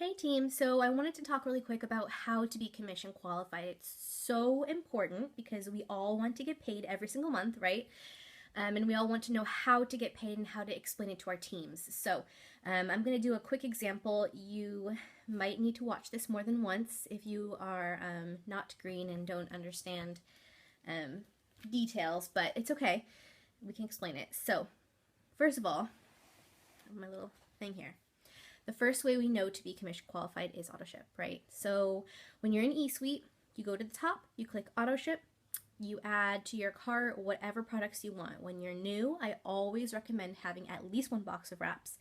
Hey team, so I wanted to talk really quick about how to be commission qualified. It's so important because we all want to get paid every single month, right? And we all want to know how to get paid and how to explain it to our teams. So I'm going to do a quick example. You might need to watch this more than once if you are not green and don't understand details, but it's okay. We can explain it. So first of all, my little thing here. The first way we know to be commission qualified is auto ship, right? So when you're in eSuite, you go to the top, you click auto ship, you add to your cart whatever products you want. When you're new, I always recommend having at least one box of wraps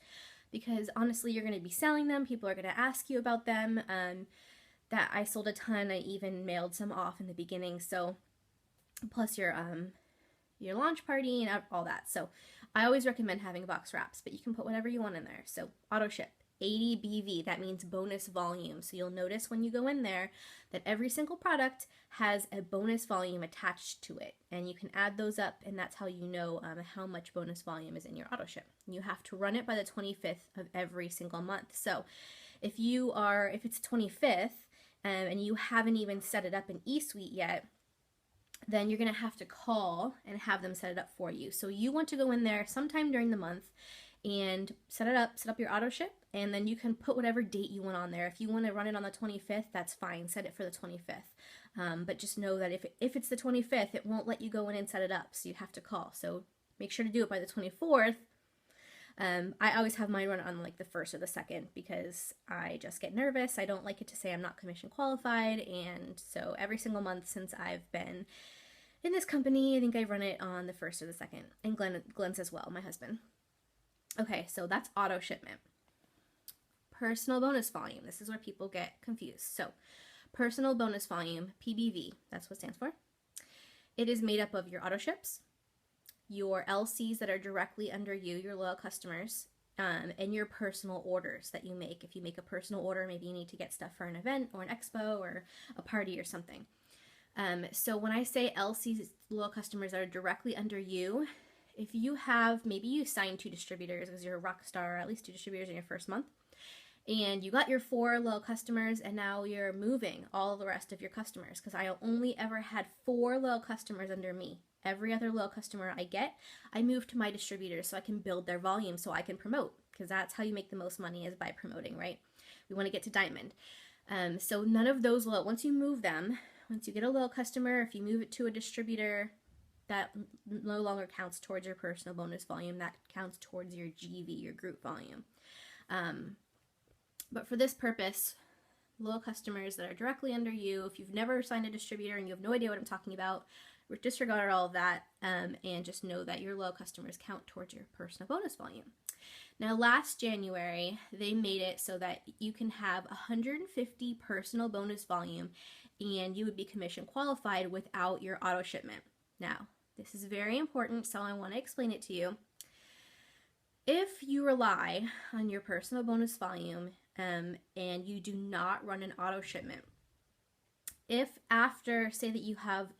because honestly, you're going to be selling them. People are going to ask you about them. That I sold a ton. I even mailed some off in the beginning. So plus your launch party and all that. So I always recommend having a box wraps, but you can put whatever you want in there. So auto ship. 80 BV, that means bonus volume. So you'll notice when you go in there that every single product has a bonus volume attached to it. And you can add those up, and that's how you know how much bonus volume is in your auto ship. You have to run it by the 25th of every single month. So if it's 25th and you haven't even set it up in eSuite yet, then you're going to have to call and have them set it up for you. So you want to go in there sometime during the month and set up your auto ship, and then you can put whatever date you want on there. If you want to run it on the 25th, that's fine. Set it for the 25th. But just know that if it's the 25th, it won't let you go in and set it up, so you have to call. So make sure to do it by the 24th. I always have mine run on like the 1st or the 2nd because I just get nervous. I don't like it to say I'm not commission qualified, and so every single month since I've been in this company, I think I run it on the 1st or the 2nd, and Glenn's as well, my husband. Okay, so that's auto shipment. Personal bonus volume. This is where people get confused. So, personal bonus volume, PBV, that's what it stands for. It is made up of your auto ships, your LCs that are directly under you, your loyal customers, and your personal orders that you make. If you make a personal order, maybe you need to get stuff for an event or an expo or a party or something. So when I say LCs, loyal customers that are directly under you, if you have, maybe you signed 2 distributors because you're a rock star, or at least 2 distributors in your first month, and you got your 4 loyal customers, and now you're moving all the rest of your customers, because I only ever had 4 loyal customers under me. Every other loyal customer I get, I move to my distributors so I can build their volume so I can promote, because that's how you make the most money, is by promoting, right? We want to get to diamond. So none of those once you move them, once you get a loyal customer, if you move it to a distributor, that no longer counts towards your personal bonus volume. That counts towards your GV, your group volume. But for this purpose, loyal customers that are directly under you, if you've never signed a distributor and you have no idea what I'm talking about, disregard all of that and just know that your loyal customers count towards your personal bonus volume. Now, last January, they made it so that you can have 150 personal bonus volume and you would be commission qualified without your auto shipment. Now, this is very important, so I want to explain it to you. If you rely on your personal bonus volume and you do not run an auto shipment, if after, say that you have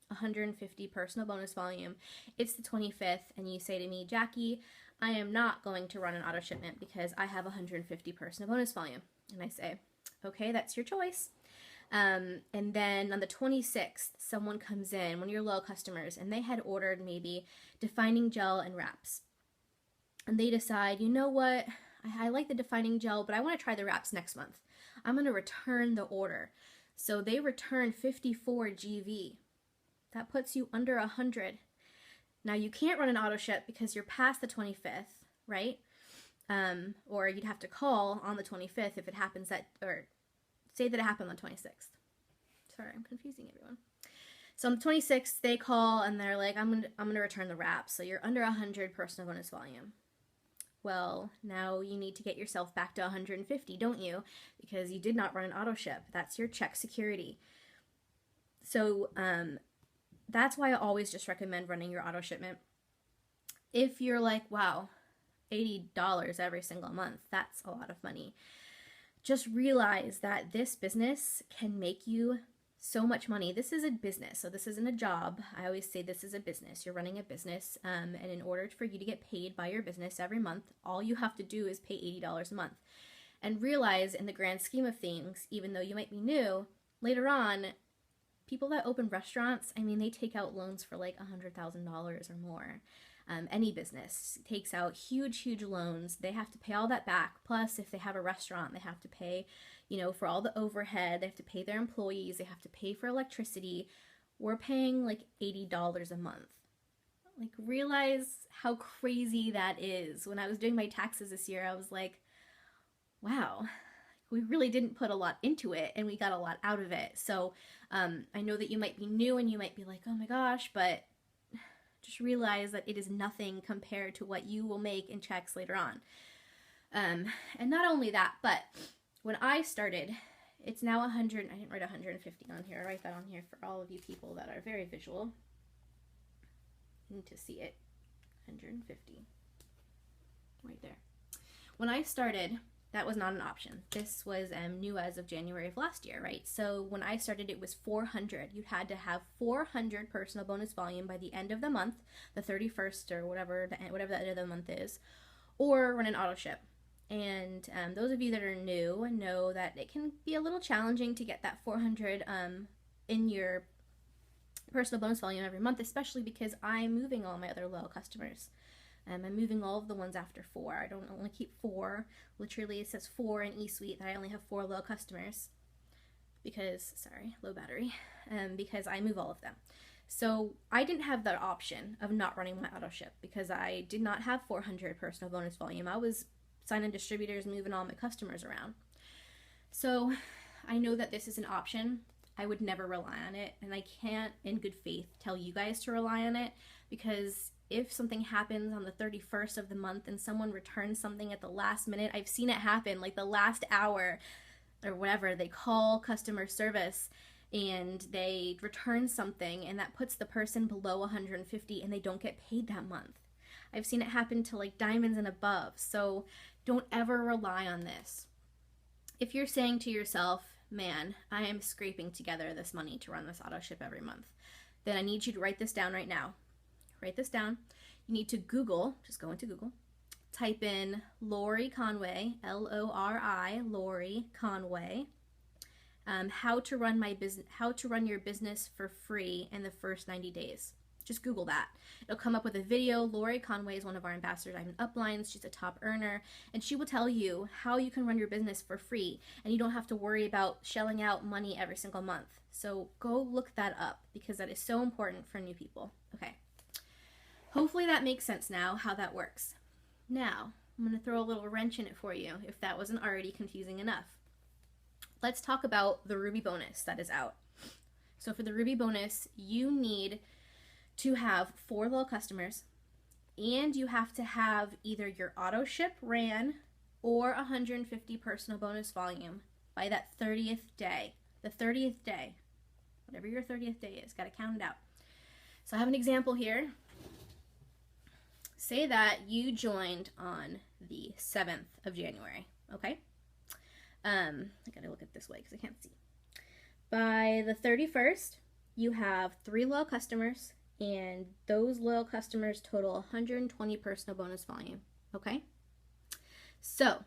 150 personal bonus volume, it's the 25th, and you say to me, Jackie, I am not going to run an auto shipment because I have 150 personal bonus volume. And I say, okay, that's your choice. And then on the 26th, someone comes in, one of your loyal customers, and they had ordered maybe defining gel and wraps. And they decide, you know what, I like the defining gel, but I want to try the wraps next month. I'm going to return the order. So they return 54 GV. That puts you under 100. Now you can't run an auto ship because you're past the 25th, right? Or you'd have to call on the 25th if it happens that, or say that it happened on the 26th. Sorry, I'm confusing everyone. So on the 26th, they call and they're like, I'm gonna return the wraps. So you're under 100 personal bonus volume. Well, now you need to get yourself back to 150, don't you? Because you did not run an auto ship. That's your check security. So that's why I always just recommend running your auto shipment. If you're like, wow, $80 every single month, that's a lot of money. Just realize that this business can make you so much money. This is a business, so this isn't a job. I always say this is a business. You're running a business, and in order for you to get paid by your business every month, all you have to do is pay $80 a month. and realize in the grand scheme of things, even though you might be new, later on, people that open restaurants, I mean, they take out loans for like $100,000 or more. Any business takes out huge loans. They have to pay all that back. Plus, if they have a restaurant, they have to pay, for all the overhead. They have to pay their employees. They have to pay for electricity. We're paying like $80 a month. Like, realize how crazy that is. When I was doing my taxes this year, I was like, wow, we really didn't put a lot into it and we got a lot out of it. So I know that you might be new and you might be like, oh my gosh, but just realize that it is nothing compared to what you will make in checks later on. And not only that, but when I started, it's now 100, I didn't write 150 on here, I write that on here for all of you people that are very visual. You need to see it, 150, right there. When I started, that was not an option. This was new as of January of last year, right? So when I started, it was 400. You had to have 400 personal bonus volume by the end of the month, the 31st or whatever the end of the month is, or run an auto ship. And those of you that are new know that it can be a little challenging to get that 400 in your personal bonus volume every month, especially because I'm moving all my other loyal customers. I'm moving all of the ones after 4. I don't only keep 4. Literally, it says 4 in eSuite that I only have 4 loyal customers because, sorry, low battery, because I move all of them. So I didn't have that option of not running my auto ship because I did not have 400 personal bonus volume. I was signing distributors, moving all my customers around. So I know that this is an option. I would never rely on it, and I can't in good faith tell you guys to rely on it, because if something happens on the 31st of the month and someone returns something at the last minute, I've seen it happen, like the last hour or whatever, they call customer service and they return something and that puts the person below 150 and they don't get paid that month. I've seen it happen to like diamonds and above, so don't ever rely on this. If you're saying to yourself, man, I am scraping together this money to run this auto ship every month, then I need you to write this down right now. Write this down. You need to Google, just go into Google, type in Lori Conway, L-O-R-I, Lori Conway, how to run your business for free in the first 90 days. Just Google that. It'll come up with a video. Lori Conway is one of our ambassadors. I'm in uplines. She's a top earner, and she will tell you how you can run your business for free, and you don't have to worry about shelling out money every single month. So go look that up because that is so important for new people. Okay. Hopefully that makes sense now, how that works. Now, I'm going to throw a little wrench in it for you, if that wasn't already confusing enough. Let's talk about the Ruby bonus that is out. So for the Ruby bonus, you need to have 4 loyal customers, and you have to have either your auto ship ran or 150 personal bonus volume by that 30th day. The 30th day. Whatever your 30th day is, got to count it out. So I have an example here. Say that you joined on the 7th of January, okay? I gotta look at this way because I can't see. By the 31st, you have 3 loyal customers, and those loyal customers total 120 personal bonus volume, okay? So,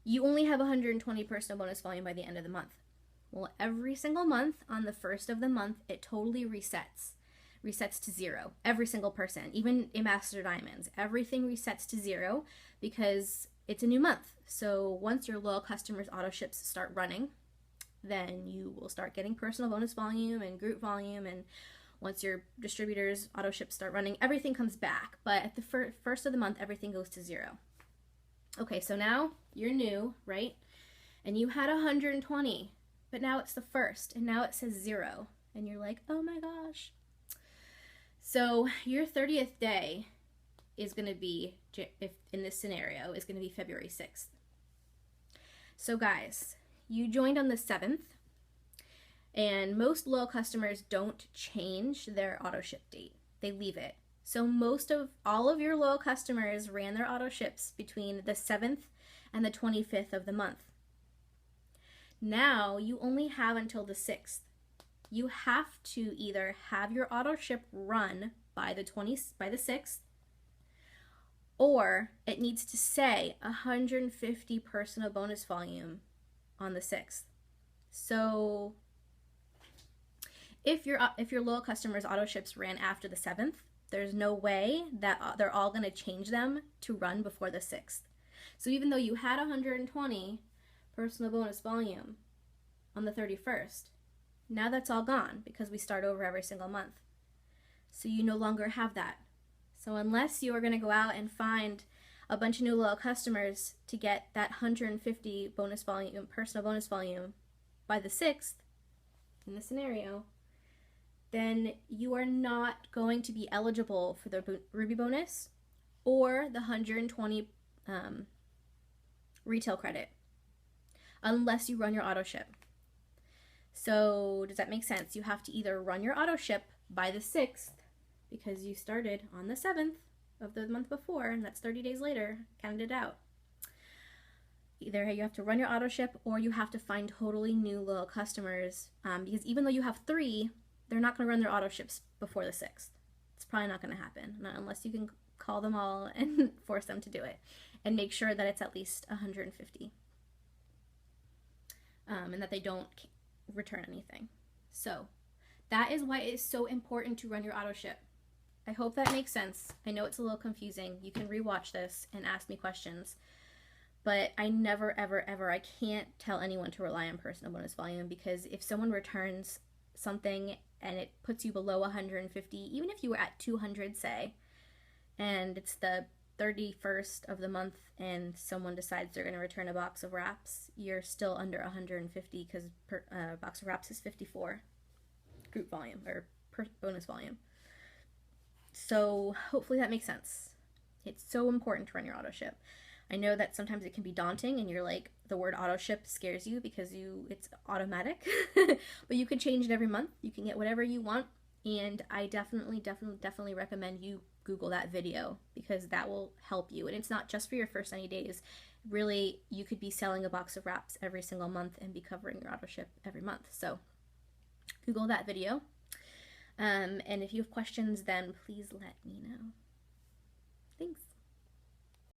you only have 120 personal bonus volume by the end of the month. Well, every single month, on the 1st of the month, it totally resets to 0. Every single person, even Ambassador Diamonds, everything resets to 0 because it's a new month. So once your loyal customers auto ships start running, then you will start getting personal bonus volume and group volume, and once your distributors auto ships start running, everything comes back. But at the first of the month, everything goes to 0. Okay, so now you're new, right? And you had 120, but now it's the 1st, and now it says 0, and you're like, oh my gosh. So your 30th day is going to be, if in this scenario, is going to be February 6th. So guys, you joined on the 7th, and most loyal customers don't change their auto ship date. They leave it. So all of your loyal customers ran their auto ships between the 7th and the 25th of the month. Now you only have until the 6th. You have to either have your auto ship run by the 6th, or it needs to say 150 personal bonus volume on the 6th. So if your loyal customers auto ships ran after the 7th, there's no way that they're all going to change them to run before the 6th. So even though you had 120 personal bonus volume on the 31st, now that's all gone because we start over every single month. So you no longer have that. So unless you are going to go out and find a bunch of new loyal customers to get that 150 bonus volume, personal bonus volume by the 6th, in this scenario, then you are not going to be eligible for the Ruby bonus or the 120 retail credit unless you run your auto ship. So does that make sense? You have to either run your auto ship by the 6th because you started on the 7th of the month before, and that's 30 days later, counted it out. Either you have to run your auto ship or you have to find totally new loyal customers, because even though you have 3, they're not going to run their auto ships before the 6th. It's probably not going to happen, not unless you can call them all and force them to do it, and make sure that it's at least 150, and that they don't return anything. So that is why it is so important to run your auto ship. I hope that makes sense. I know it's a little confusing. You can rewatch this and ask me questions, but I never, ever, ever, I can't tell anyone to rely on personal bonus volume, because if someone returns something and it puts you below 150, even if you were at 200, say, and it's the 31st of the month and someone decides they're going to return a box of wraps, you're still under 150 because a box of wraps is 54 group volume or bonus volume. So hopefully that makes sense. It's so important to run your auto ship. I know that sometimes it can be daunting and you're like, the word auto ship scares you because it's automatic, but you can change it every month. You can get whatever you want. And I definitely recommend you Google that video, because that will help you. And it's not just for your first 90 days. Really, you could be selling a box of wraps every single month and be covering your auto ship every month. So Google that video. And if you have questions, then please let me know.